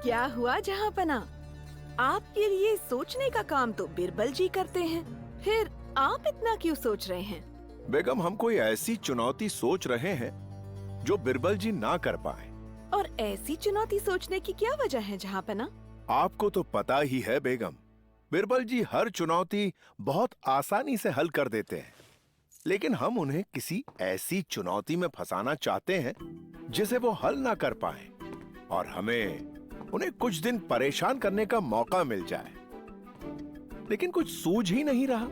क्या हुआ जहाँपना? आपके लिए सोचने का काम तो बिरबल जी करते हैं, फिर आप इतना क्यों सोच रहे हैं? बेगम, हम कोई ऐसी चुनौती सोच रहे हैं जो बिरबल जी ना कर पाए। और ऐसी चुनौती सोचने की क्या वजह है जहाँपना? आपको तो पता ही है बेगम, बिरबल जी हर चुनौती बहुत आसानी से हल कर देते हैं, लेकिन हम उन्हें किसी ऐसी चुनौती में फंसाना चाहते हैं जिसे वो हल ना कर पाए और हमें उन्हें कुछ दिन परेशान करने का मौका मिल जाए, लेकिन कुछ सूझ ही नहीं रहा।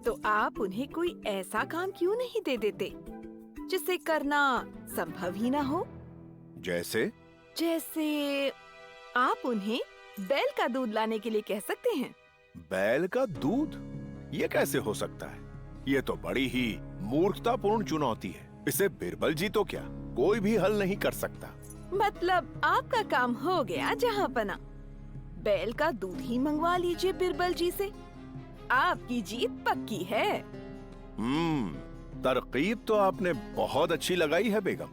तो आप उन्हें कोई ऐसा काम क्यों नहीं दे देते जिसे करना संभव ही ना हो? जैसे आप उन्हें बैल का दूध लाने के लिए कह सकते हैं। बैल का दूध? ये कैसे हो सकता है? ये तो बड़ी ही मूर्खतापूर्ण चुनौती है। इसे बिरबल जी तो क्या कोई भी हल नहीं कर सकता। मतलब आपका काम हो गया जहाँपना। बैल का दूध ही मंगवा लीजिए बिरबल जी से। आपकी जीत पक्की है। तरकीब तो आपने बहुत अच्छी लगाई है बेगम।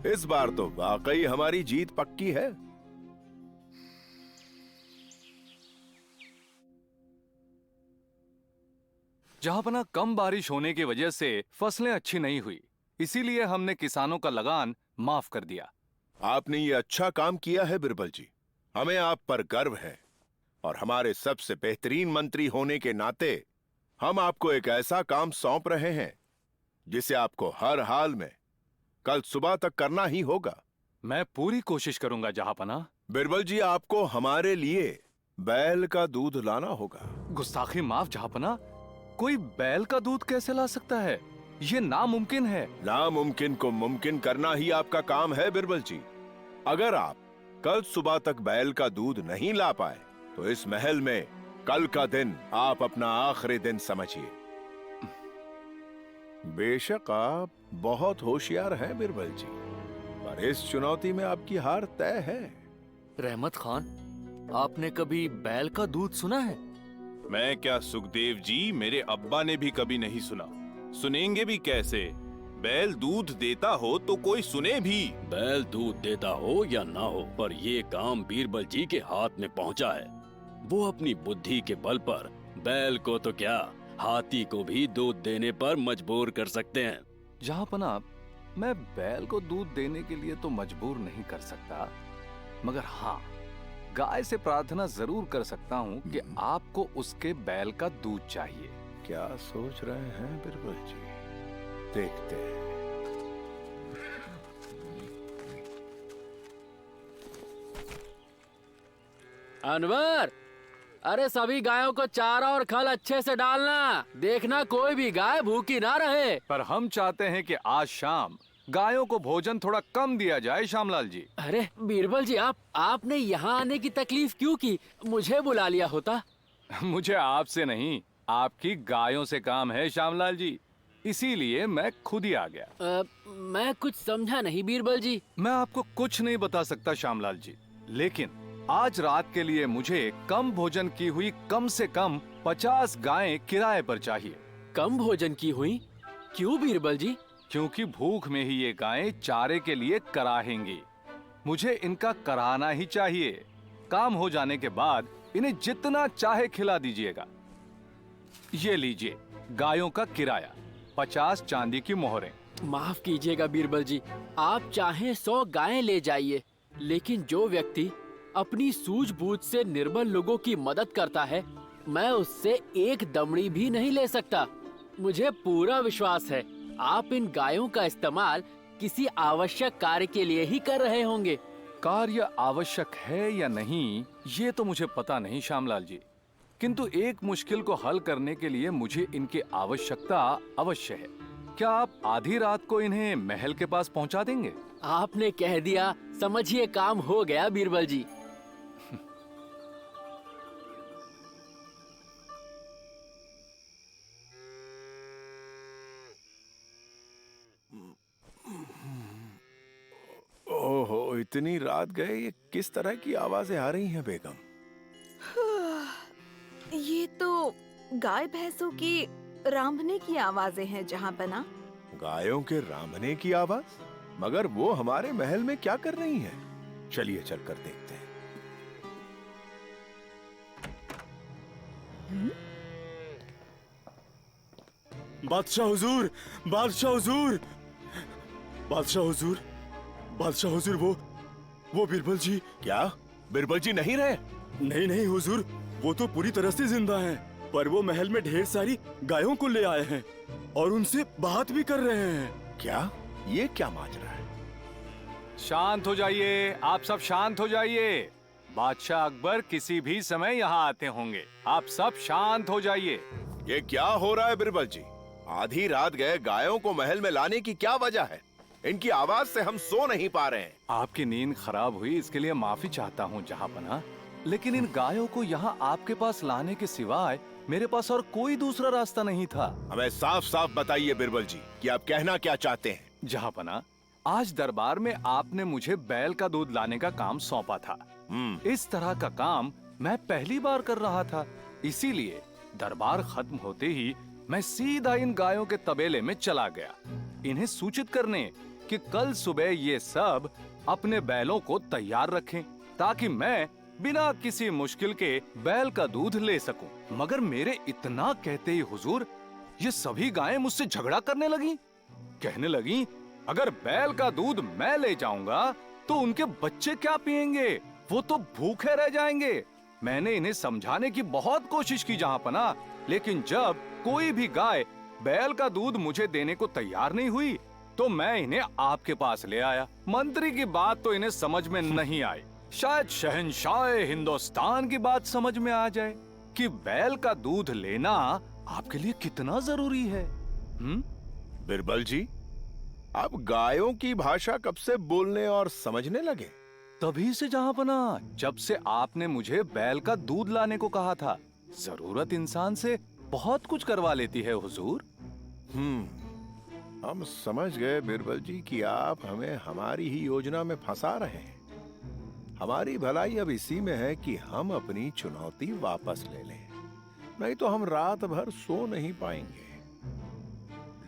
इस बार तो वाकई हमारी जीत पक्की है। जहाँपना कम बारिश होने की वजह से फसलें अच्छी नहीं हुई, इसीलिए हमने किसानों का लगान माफ कर दिया। आपने ये अच्छा काम किया है बिरबल जी। हमें आप पर गर्व है और हमारे सबसे बेहतरीन मंत्री होने के नाते हम आपको एक ऐसा काम सौंप रहे हैं जिसे आपको हर हाल में कल सुबह तक करना ही होगा। मैं पूरी कोशिश करूंगा जहाँपना। बिरबल जी, आपको हमारे लिए बैल का दूध लाना होगा। गुस्ताखी माफ जहाँपना। कोई बैल का दूध कैसे ला सकता है? ये नामुमकिन है। नामुमकिन को मुमकिन करना ही आपका काम है बिरबल जी। अगर आप कल सुबह तक बैल का दूध नहीं ला पाए तो इस महल में कल का दिन आप अपना आखिरी दिन समझिए। बेशक आप बहुत होशियार हैं बिरबल जी, पर इस चुनौती में आपकी हार तय है। रहमत खान, आपने कभी बैल का दूध सुना है? मैं क्या सुखदेव जी, मेरे अब्बा ने भी कभी नहीं सुना। सुनेंगे भी कैसे? बैल दूध देता हो तो कोई सुने भी। बैल दूध देता हो या ना हो, पर ये काम बीरबल जी के हाथ में पहुंचा है। वो अपनी बुद्धि के बल पर बैल को तो क्या, हाथी को भी दूध देने पर मजबूर कर सकते हैं। जहाँपना, मैं बैल को दूध देने के लिए तो मजबूर नहीं कर सकता, मगर हाँ, गाय से प्रार्थना जरूर कर सकता हूँ कि आपको उसके बैल का दूध चाहिए। क्या सोच रहे हैं बिरबल जी? देखते हैं। अनवर, अरे सभी गायों को चारा और खल अच्छे से डालना। देखना कोई भी गाय भूखी ना रहे। पर हम चाहते हैं कि आज शाम गायों को भोजन थोड़ा कम दिया जाए श्यामलाल जी। अरे बीरबल जी, आपने यहाँ आने की तकलीफ क्यों की? मुझे बुला लिया होता। मुझे आपसे नहीं, आपकी गायों से काम है श्यामलाल जी, इसीलिए मैं खुद ही आ गया। मैं कुछ समझा नहीं बीरबल जी। मैं आपको कुछ नहीं बता सकता श्यामलाल जी, लेकिन आज रात के लिए मुझे कम भोजन की हुई कम से कम 50 गायें किराए पर चाहिए। कम भोजन की हुई? क्यों बीरबल जी? क्योंकि भूख में ही ये गायें चारे के लिए कराहेंगी। मुझे इनका कराना ही चाहिए। काम हो जाने के बाद इन्हें जितना चाहे खिला दीजिएगा। ये लीजिए गायों का किराया, 50 चांदी की मोहरें। माफ कीजिएगा बीरबल जी, आप चाहें 100 गायें ले जाइए, लेकिन जो व्यक्ति अपनी सूझबूझ से निर्बल लोगों की मदद करता है, मैं उससे एक दमड़ी भी नहीं ले सकता। मुझे पूरा विश्वास है आप इन गायों का इस्तेमाल किसी आवश्यक कार्य के लिए ही कर रहे होंगे। कार्य आवश्यक है या नहीं ये तो मुझे पता नहीं श्यामलाल जी, किंतु एक मुश्किल को हल करने के लिए मुझे इनकी आवश्यकता अवश्य है। क्या आप आधी रात को इन्हें महल के पास पहुंचा देंगे? आपने कह दिया, समझिए काम हो गया बीरबल जी। ओहो, इतनी रात गए, ये किस तरह की आवाजें आ रही हैं बेगम? ये तो गाय भैंसों की रांभने की आवाजें हैं जहाँपना। गायों के रांभने की आवाज? मगर वो हमारे महल में क्या कर रही हैं? चलिए चलकर देखते हैं। बादशाह हुजूर, बादशाह हुजूर, बादशाह हुजूर, बादशाह हुजूर, वो बीरबल जी। क्या बिरबल जी नहीं रहे? नहीं नहीं हुजूर, वो तो पूरी तरह से जिंदा हैं, पर वो महल में ढेर सारी गायों को ले आए हैं और उनसे बात भी कर रहे हैं। क्या? ये क्या माजरा है? शांत हो जाइए, आप सब शांत हो जाइए। बादशाह अकबर किसी भी समय यहाँ आते होंगे, आप सब शांत हो जाइए। ये क्या हो रहा है बिरबल जी? आधी रात गए गायों को महल में लाने की क्या वजह है? इनकी आवाज से हम सो नहीं पा रहे हैं। आपकी नींद खराब हुई, इसके लिए माफी चाहता हूँ जहाँपनाह, लेकिन इन गायों को यहाँ आपके पास लाने के सिवाय मेरे पास और कोई दूसरा रास्ता नहीं था। हमें साफ साफ बताइए बिरबल जी कि आप कहना क्या चाहते हैं। जहाँपनाह, आज दरबार में आपने मुझे बैल का दूध लाने का काम सौंपा था। इस तरह का काम मैं पहली बार कर रहा था, इसीलिए दरबार खत्म होते ही मैं सीधा इन गायों के तबेले में चला गया, इन्हें सूचित करने कि कल सुबह ये सब अपने बैलों को तैयार रखें ताकि मैं बिना किसी मुश्किल के बैल का दूध ले सकूं। मगर मेरे इतना कहते ही हुजूर, ये सभी गायें मुझसे झगड़ा करने लगी। कहने लगी, अगर बैल का दूध मैं ले जाऊंगा तो उनके बच्चे क्या पिएंगे, वो तो भूखे रह जाएंगे। मैंने इन्हें समझाने की बहुत कोशिश की जहाँपनाह, लेकिन जब कोई भी गाय बैल का दूध मुझे देने को तैयार नहीं हुई तो मैं इन्हें आपके पास ले आया। मंत्री की बात तो इन्हें समझ में नहीं आई, शायद शहंशाह हिंदुस्तान की बात समझ में आ जाए कि बैल का दूध लेना आपके लिए कितना जरूरी है। बिरबल जी, आप गायों की भाषा कब से बोलने और समझने लगे? तभी से जहाँपनाह, जब से आपने मुझे बैल का दूध लाने को कहा था। जरूरत इंसान से बहुत कुछ करवा लेती है हुजूर। हम समझ गए बिरबल जी कि आप हमें हमारी ही योजना में फंसा रहे हैं। हमारी भलाई अब इसी में है कि हम अपनी चुनौती वापस ले लें, नहीं तो हम रात भर सो नहीं पाएंगे।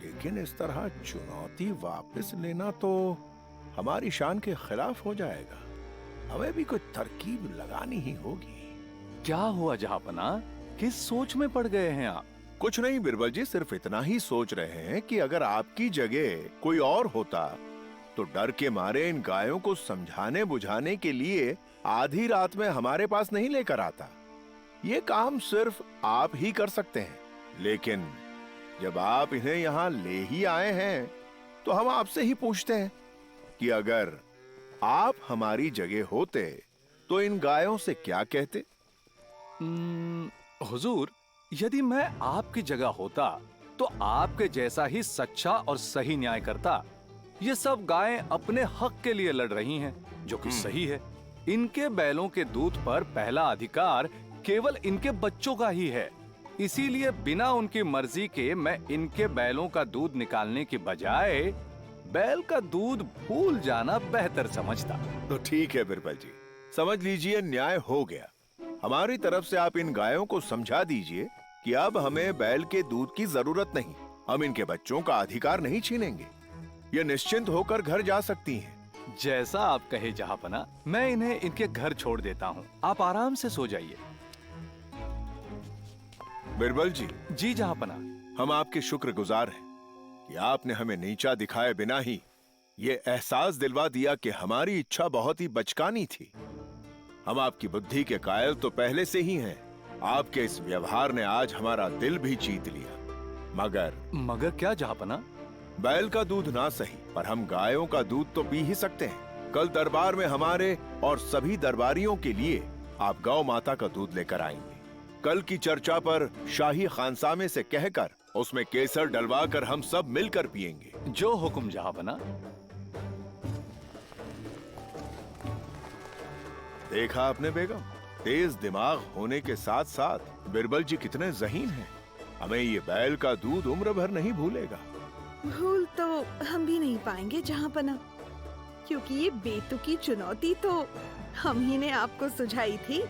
लेकिन इस तरह चुनौती वापस लेना तो हमारी शान के खिलाफ हो जाएगा। हमें भी कोई तरकीब लगानी ही होगी। क्या हुआ जहाँपनाह, किस सोच में पड़ गए हैं आप? कुछ नहीं बिरबल जी, सिर्फ इतना ही सोच रहे हैं कि अगर आपकी जगह कोई और होता तो डर के मारे इन गायों को समझाने बुझाने के लिए आधी रात में हमारे पास नहीं लेकर आता। ये काम सिर्फ आप ही कर सकते हैं। लेकिन जब आप इन्हें यहाँ ले ही आए हैं तो हम आपसे ही पूछते हैं कि अगर आप हमारी जगह होते तो इन गायों से क्या कहते? हुजूर, यदि मैं आपकी जगह होता तो आपके जैसा ही सच्चा और सही न्याय करता। ये सब गायें अपने हक के लिए लड़ रही हैं, जो कि सही है। इनके बैलों के दूध पर पहला अधिकार केवल इनके बच्चों का ही है, इसीलिए बिना उनकी मर्जी के मैं इनके बैलों का दूध निकालने की बजाय बैल का दूध भूल जाना बेहतर समझता। तो ठीक है बिरबल जी, समझ लीजिए न्याय हो गया। हमारी तरफ से आप इन गायों को समझा दीजिए कि अब हमें बैल के दूध की जरूरत नहीं, हम इनके बच्चों का अधिकार नहीं छीनेंगे। ये निश्चिंत होकर घर जा सकती हैं। जैसा आप कहे जहाँपनाह, मैं इन्हें इनके घर छोड़ देता हूँ, आप आराम से सो जाइए। बिरबल जी। जी जहाँपनाह। हम आपके शुक्रगुजार हैं कि आपने हमें नीचा दिखाए बिना ही ये एहसास दिलवा दिया कि हमारी इच्छा बहुत ही बचकानी थी। हम आपकी बुद्धि के कायल तो पहले से ही हैं। आपके इस व्यवहार ने आज हमारा दिल भी जीत लिया। मगर क्या जहाँपनाह? बैल का दूध ना सही, पर हम गायों का दूध तो पी ही सकते हैं। कल दरबार में हमारे और सभी दरबारियों के लिए आप गौ माता का दूध लेकर आएंगे। कल की चर्चा पर शाही खानसामे से कहकर उसमें केसर डलवाकर हम सब मिलकर पिएंगे। जो हुक्म जहाँपनाह। देखा आपने बेगम, तेज दिमाग होने के साथ साथ बिरबल जी कितने ज़हीन हैं। हमें ये बैल का दूध उम्र भर नहीं भूलेगा। भूल तो हम भी नहीं पाएंगे जहाँपनाह, क्योंकि ये बेतुकी चुनौती तो हम ही ने आपको सुझाई थी।